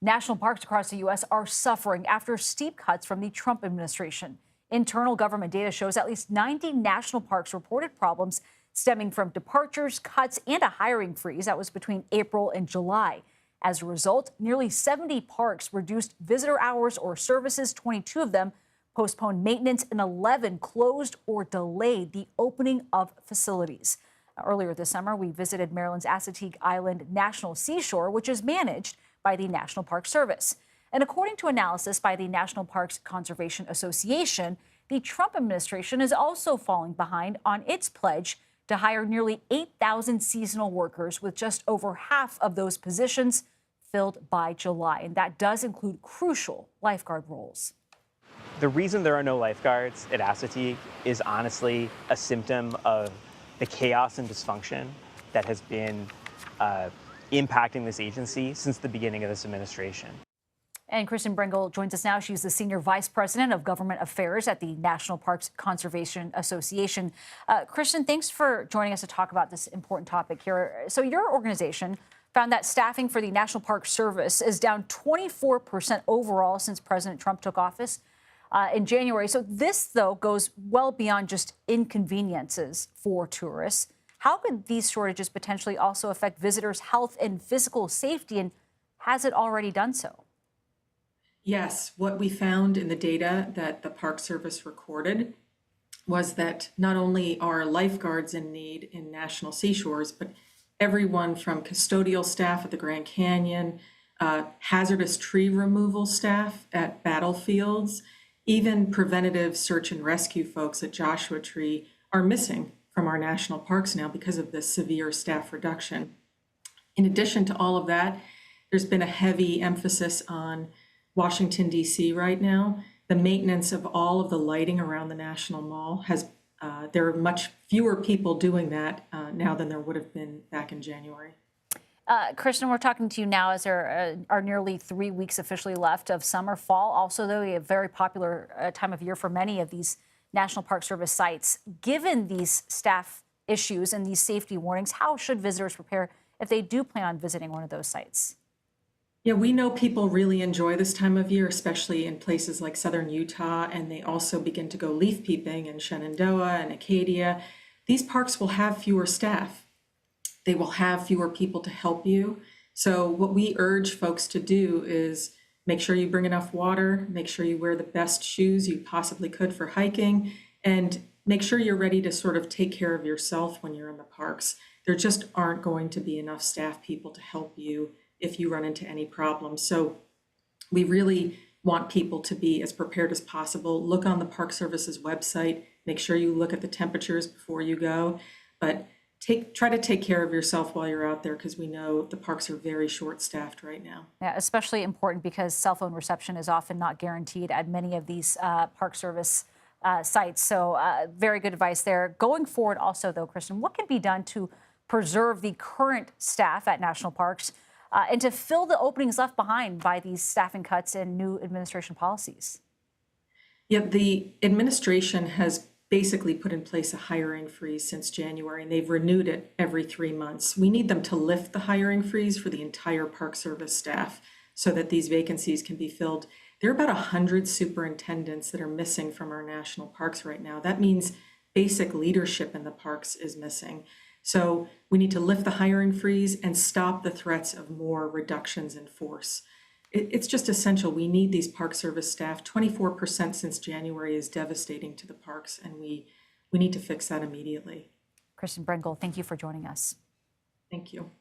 National parks across the U.S. are suffering after steep cuts from the Trump administration. Internal government data shows at least 90 national parks reported problems stemming from departures, cuts, and a hiring freeze that was between April and July. As a result, nearly 70 parks reduced visitor hours or services, 22 of them postponed maintenance, and 11 closed or delayed the opening of facilities. Earlier this summer, we visited Maryland's Assateague Island National Seashore, which is managed by the National Park Service. And according to analysis by the National Parks Conservation Association, the Trump administration is also falling behind on its pledge to hire nearly 8,000 seasonal workers, with just over half of those positions filled by July. And that does include crucial lifeguard roles. The reason there are no lifeguards at Assateague is honestly a symptom of the chaos and dysfunction that has been impacting this agency since the beginning of this administration. And Kristen Brengel joins us now. She's the Senior Vice President of Government Affairs at the National Parks Conservation Association. Kristen, thanks for joining us to talk about this important topic here. So your organization found that staffing for the National Park Service is down 24% overall since President Trump took office in January. So this, though, goes well beyond just inconveniences for tourists. How could these shortages potentially also affect visitors' health and physical safety, and has it already done so? Yes, what we found in the data that the Park Service recorded was that not only are lifeguards in need in national seashores, but everyone from custodial staff at the Grand Canyon, hazardous tree removal staff at battlefields, even preventative search and rescue folks at Joshua Tree are missing from our national parks now because of this severe staff reduction. In addition to all of that, there's been a heavy emphasis on Washington, D.C. right now. The maintenance of all of the lighting around the National Mall there are much fewer people doing that now than there would have been back in January. Kristen, we're talking to you now as there are nearly 3 weeks officially left of summer. Fall also, though, a very popular time of year for many of these National Park Service sites. Given these staff issues and these safety warnings, how should visitors prepare if they do plan on visiting one of those sites? Yeah, we know people really enjoy this time of year, especially in places like southern Utah, and they also begin to go leaf peeping in Shenandoah and Acadia. These parks will have fewer staff. They will have fewer people to help you. So what we urge folks to do is make sure you bring enough water, make sure you wear the best shoes you possibly could for hiking, and make sure you're ready to sort of take care of yourself when you're in the parks. There just aren't going to be enough staff people to help you if you run into any problems. So we really want people to be as prepared as possible. Look on the Park Service's website, make sure you look at the temperatures before you go, but try to take care of yourself while you're out there, because we know the parks are very short-staffed right now. Yeah, especially important because cell phone reception is often not guaranteed at many of these Park Service sites. So very good advice there. Going forward also, though, Kristen, what can be done to preserve the current staff at national parks and to fill the openings left behind by these staffing cuts and new administration policies? Yeah, the administration has basically put in place a hiring freeze since January, and they've renewed it every 3 months. We need them to lift the hiring freeze for the entire Park Service staff so that these vacancies can be filled. There are about 100 superintendents that are missing from our national parks right now. That means basic leadership in the parks is missing. So we need to lift the hiring freeze and stop the threats of more reductions in force. It's just essential. We need these Park Service staff. 24% since January is devastating to the parks, and we need to fix that immediately. Kristen Brengel, thank you for joining us. Thank you.